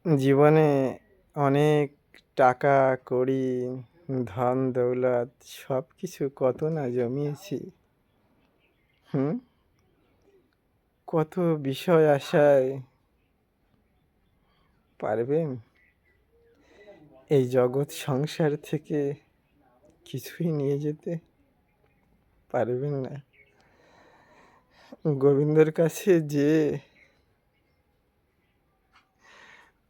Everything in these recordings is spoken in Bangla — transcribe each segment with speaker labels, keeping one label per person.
Speaker 1: জীবনে অনেক টাকা কড়ি, ধন দৌলত সব কিছু কত না জমিয়েছি। হুম? কত বিষয় আশায় পারবেন এই জগৎ সংসার থেকে কিছুই নিয়ে যেতে? পারবেন না। গোবিন্দর কাছে যে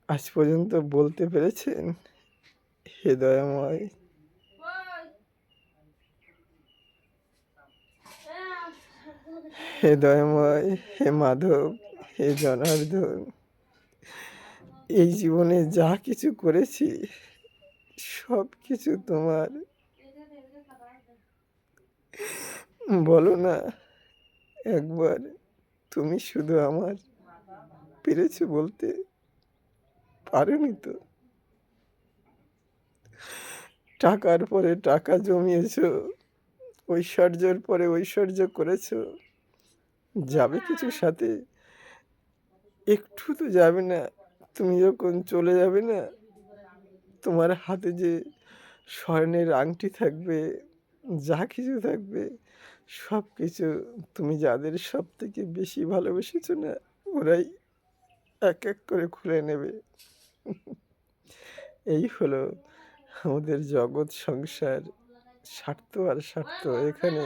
Speaker 1: আজ পর্যন্ত বলতে পেরেছেন, হে দয়াময়, হে দয়াময়, হে মাধব, হে জনার্দন, এই জীবনে যা কিছু করেছি সব কিছু তোমার। বলো না একবার, তুমি শুধু আমার। পেরেছো বলতে? পারোনি তো। টাকার পরে টাকা জমিয়েছো, ঐশ্বর্যের পরে ঐশ্বর্য করেছো, যাবে কিছু সাথে? একটু তো যাবে না। তুমি যখন চলে যাবে না, তোমার হাতে যে স্বর্ণের আংটি থাকবে, যা কিছু থাকবে, সব কিছু তুমি যাদের সব থেকে বেশি ভালোবেসেছো না, ওরাই এক এক করে খুলে নেবে। এই হলো আমাদের জগৎ সংসার। স্বার্থ আর স্বার্থ, এখানে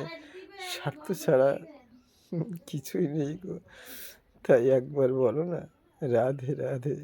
Speaker 1: স্বার্থ ছাড়া কিছুই নেই গো। তাই একবার বলো না, রাধে রাধে।